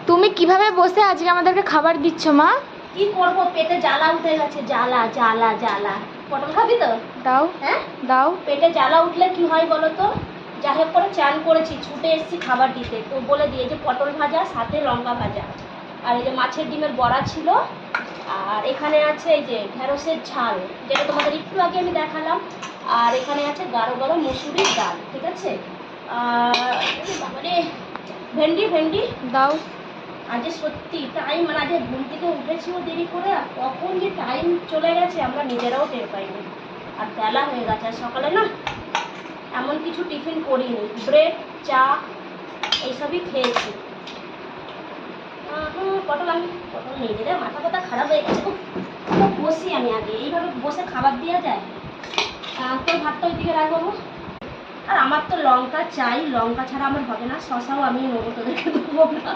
তুমি কিভাবে বসে আজকে আমাদেরকে খাবার দিচ্ছ মা? কি করব, পেটে জ্বালা উঠে গেছে, জ্বালা জ্বালা জ্বালা। পটল খাবি তো? দাও। হ্যাঁ দাও। পেটে জ্বালা উঠলে কি হয় বলো তো? যাই হোক করে চান করেছি, ছুটে এসেছি খাবার দিতে, তো বলে দিয়ে যে পটল ভাজা সাথে লঙ্কা ভাজা, আর এই যে মাছের ডিমের বড়া ছিল, আর এখানে আছে এই যে ঢেঁড়সের ঝাল, যেটা তোমাদের একটু আগে আমি দেখালাম, আর এখানে আছে গাঢ় গাঢ় মসুরির ডাল, ঠিক আছে। আর বাবারে ভেন্ডি ভেন্ডি দাও। আজ সত্যি টাইম, মানে আজ ঘুম থেকে উঠেছিও দেরি করে, আর কখন যে টাইম চলে গেছে আমরা নিজেরাও টের পাইনি, আর বেলা হয়ে গেছে। আর সকালে না এমন কিছু টিফিন করিনি, ব্রেড চা এইসবই খেয়েছি। পটল নেই রে, মাথা কথা খারাপ হয়ে গেছে। বসি আমি আগে, এইভাবে বসে খাবার দেওয়া যায়? তোর ভাতটা ওই দিকে রাখবো। আর আমার তো লঙ্কা চাই, লঙ্কা ছাড়া আমার হবে না, শশাও আমি নেবো, তোদেরকে দেবো না।